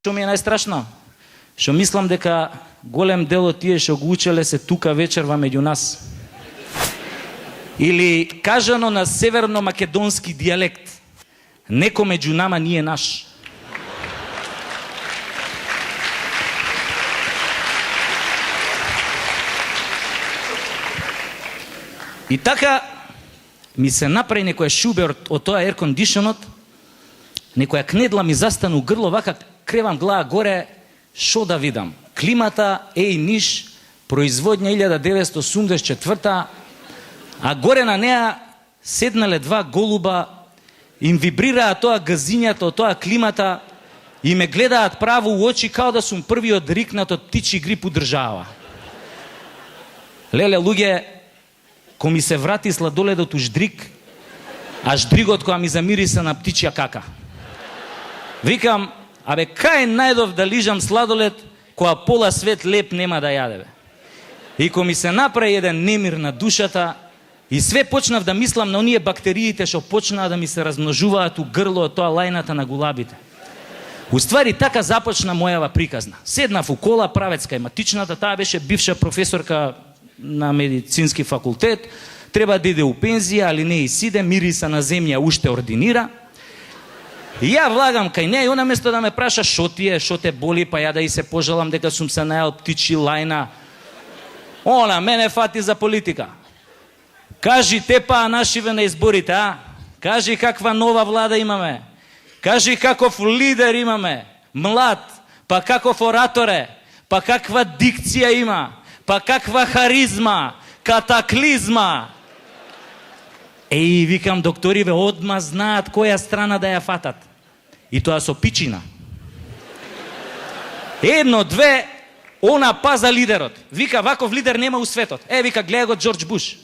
што ми е најстрашно? Што мислам дека голем дел од тие што го учеле се тука вечерва меѓу нас. Или кажано на северно-македонски дијалект, неко меѓу нама nije наш. И така ми се направи некоја шубе од тоа еркондишонот, некоја кнедла ми застана у грло, вака кревам глава горе, шо да видам? Климата, Ниш, производња 1984, а горе на неа седнале два голуба, им вибрираа тоа газињата од тоа климата и ме гледаат право у очи као да сум првиот рикнат од птичи грип у држава. Леле, луѓе, ко ми се врати сладоледот у ждрик, а ждригот која ми замириса на птичја кака. Викам, абе, кај најдов да лижам сладолед, која пола свет леп нема да јаде, бе. И ко ми се направи еден немир на душата, и све почнав да мислам на оние бактериите што почнаа да ми се размножуваат у грло од тоа лајната на гулабите. Уствари, така започна мојава приказна. Седнав у кола, правецка и матичната, таа беше бивша професорка на медицински факултет, треба да иде у пензија, али не и сиде, мириса на земја уште ординира. И ја влагам кај неја и она место да ме праша шо ти е, шо те боли, па ја да и се пожалам дека сум се најал птичи лајна. Она мене фати за политика. Кажи те па нашиве на изборите, а? Кажи каква нова влада имаме. Кажи каков лидер имаме. Млад, па каков оратор е, па каква дикција има, па каква харизма, катаклизма. Викам, докториве одма знаат која страна да ја фатат. И тоа со пичина. Едно, две, она паза лидерот. Вика, ваков лидер нема у светот. Вика, гледа го Џорџ Буш.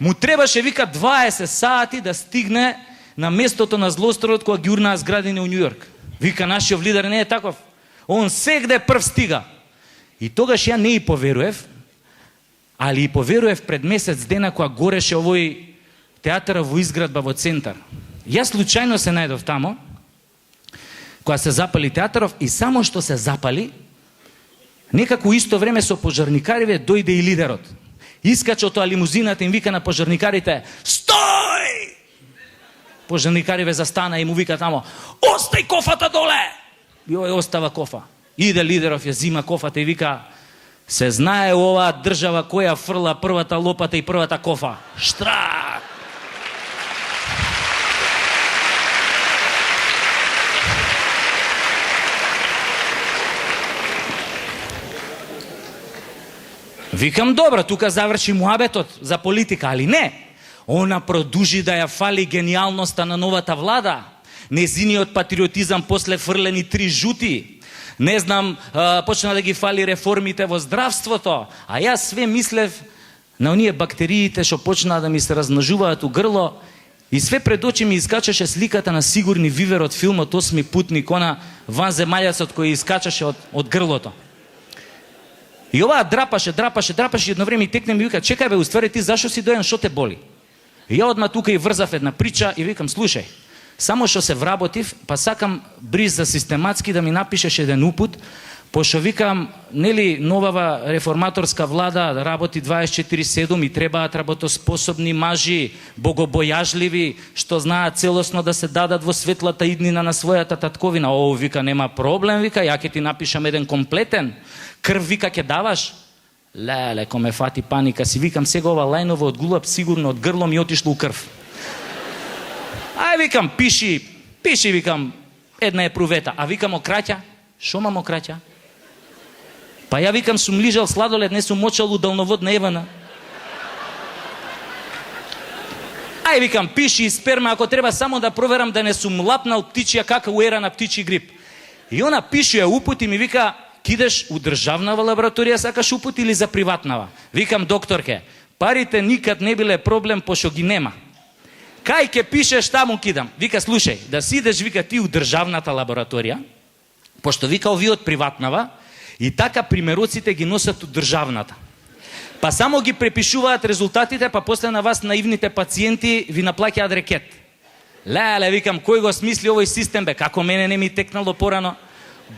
Му требаше, вика, 20 сати да стигне на местото на злосторот која ги урнаа зградини у Њу Јорк. Вика, нашиот лидер не е таков. Он сегде прв стига. И тогаш ја не и поверуев, али и поверуев пред месец дена која гореше овој театар во изградба во центар. Јас случајно се најдов тамо, која се запали театаров, и само што се запали, некако исто време со пожарникариве дојде и лидерот. Искача од тоа лимузината, им вика на пожарникарите: "Стој!" Пожарникариве застана и му вика тамо: "Остај кофата доле!" И ој остава кофа. Иде лидеров, ја зима кофата и вика: "Се знае оваа држава која фрла првата лопата и првата кофа. Штрак!" Викам, добро, тука заврши муабетот за политика, али не. Она продужи да ја фали гениалноста на новата влада, незиниот патриотизам после фрлени 3 жути. Не знам, почна да ги фали реформите во здравството, а јас све мислев на оние бактериите што почнаа да ми се размножуваат у грло, и све пред очи ми искачаше сликата на Сигурни Вивер од филмот Осми путник, она ванземаљацот кој искачаше од грлото. И оваа драпаше, едно време и текне ми вика: "Чекај бе, уствари ти зашо си доен, шо те боли?" И ја одма тука и врзав една прича и викам: "Слушај, само што се вработив, па сакам бриза систематски да ми напишеш еден упут, пошто викам, нели новава реформаторска влада работи 24/7 и требаат работоспособни мажи, богобојажливи, што знаат целосно да се дадат во светлата иднина на својата татковина." Вика, нема проблем, вика, ја ќе ти напишам еден комплетен. Крв, вика, ќе даваш? Леле, ко ме фати паника, си викам, сега ова лајново од гулаб сигурно од грло ми отишло у крв. Викам, пиши, викам, една е прувета. А викам, окраќа? Шо мам окраќа? Па ја викам, сум лижал сладолед, не сум мочал у далноводна Евана. Викам, пиши и сперма, ако треба само да проверам да не сум лапнал птичја кака у ера на птичи грип. И она пише упут и ми вика: "Кидеш у државнава лабораторија, сакаш упут или за приватнава?" Викам, докторке, парите никад не биле проблем, пошто ги нема. Кај ке пишеш, таму кидам. Вика, слушај, да сидеш, вика, ти у државната лабораторија, пошто вика овие од приватнава, и така примероците ги носат у државната. Па само ги препишуваат резултатите, па после на вас наивните пациенти ви наплаќаат рекет. Леле, викам, кој го смисли овој систем, бе? Како мене не ми текнало порано?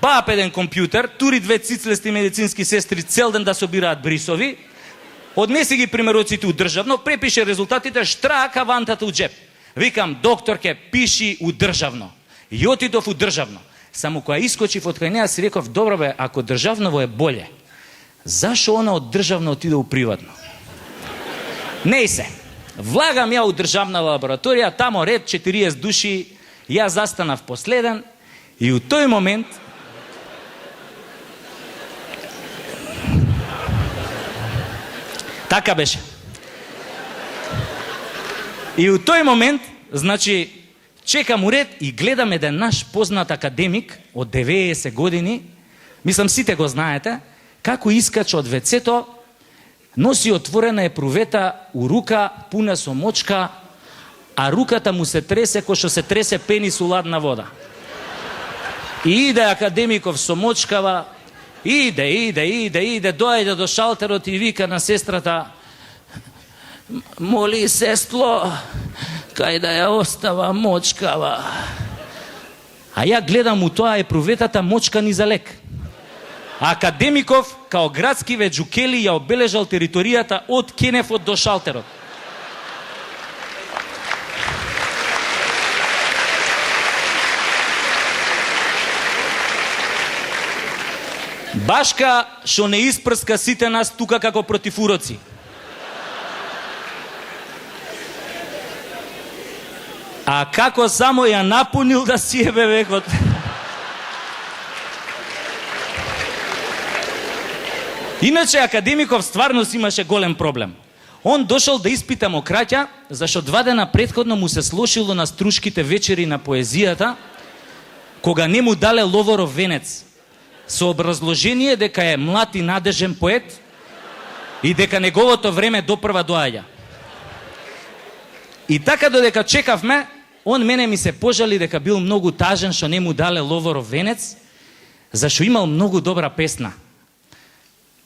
баап еден компјутер, тури две цицлести медицински сестри цел ден да собираат брисови, однеси ги примероците у државно, препише резултатите, штрака вантата у джеп. Викам, докторке, пиши у државно. И отидов у државно. Само која искочив од кај неа си реков, добро бе, ако државново е боле, зашо она од државно отиде у приватно? Не се. Влагам ја у државна лабораторија, тамо ред 40 души, ја застанав последен и у тој момент така беше. И у тој момент, значи, чекам уред и гледам еден наш познат академик од 90 години, мислам сите го знаете, како искача од вецето, носи отворена епрувета у рука, пуна со мочка, а руката му се тресе кој што се тресе пенис у ладна вода. И иде академиков со мочкава, иде, доаѓа до шалтерот и вика на сестрата, моли сестло, кај да ја остава мочкава. А ја гледам у тоа епруветата мочка ни за лек. Академиков, као градски веджукели, ја обележал територијата од Кенефот до шалтерот. Башка што не испрска сите нас тука како противуроци. А како само ја напунил да си ебе векот. Иначе академиков стварно си имаше голем проблем. Он дошол да испита мокраќа, зашто 2 дена претходно му се слошило на струшките вечери на поезијата, кога не му дале Ловоров венец, со образложение дека е млад и надежен поет и дека неговото време допрва доаѓа. И така додека чекавме, он мене ми се пожали дека бил многу тажен што не му дале Ловоров венец, зашто имал многу добра песна.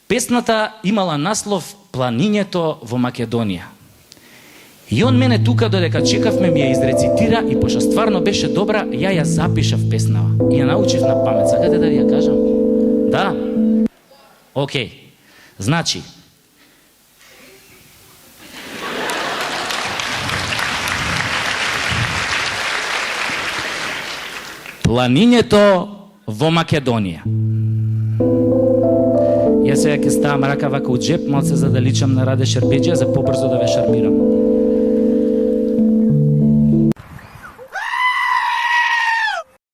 Песната имала наслов Планињето во Македонија. И он мене тука додека чекавме ми ја изрецитира и пошто стварно беше добра, ја запишав песнава и ја научив на памет. Сакате да ви ја кажам? Да? Океј. Значи, Планињето во Македонија. Јас сега ќе ставам рака вака у джеп, малце за да личам на Раде Шербеџија, за побрзо да ве шармирам.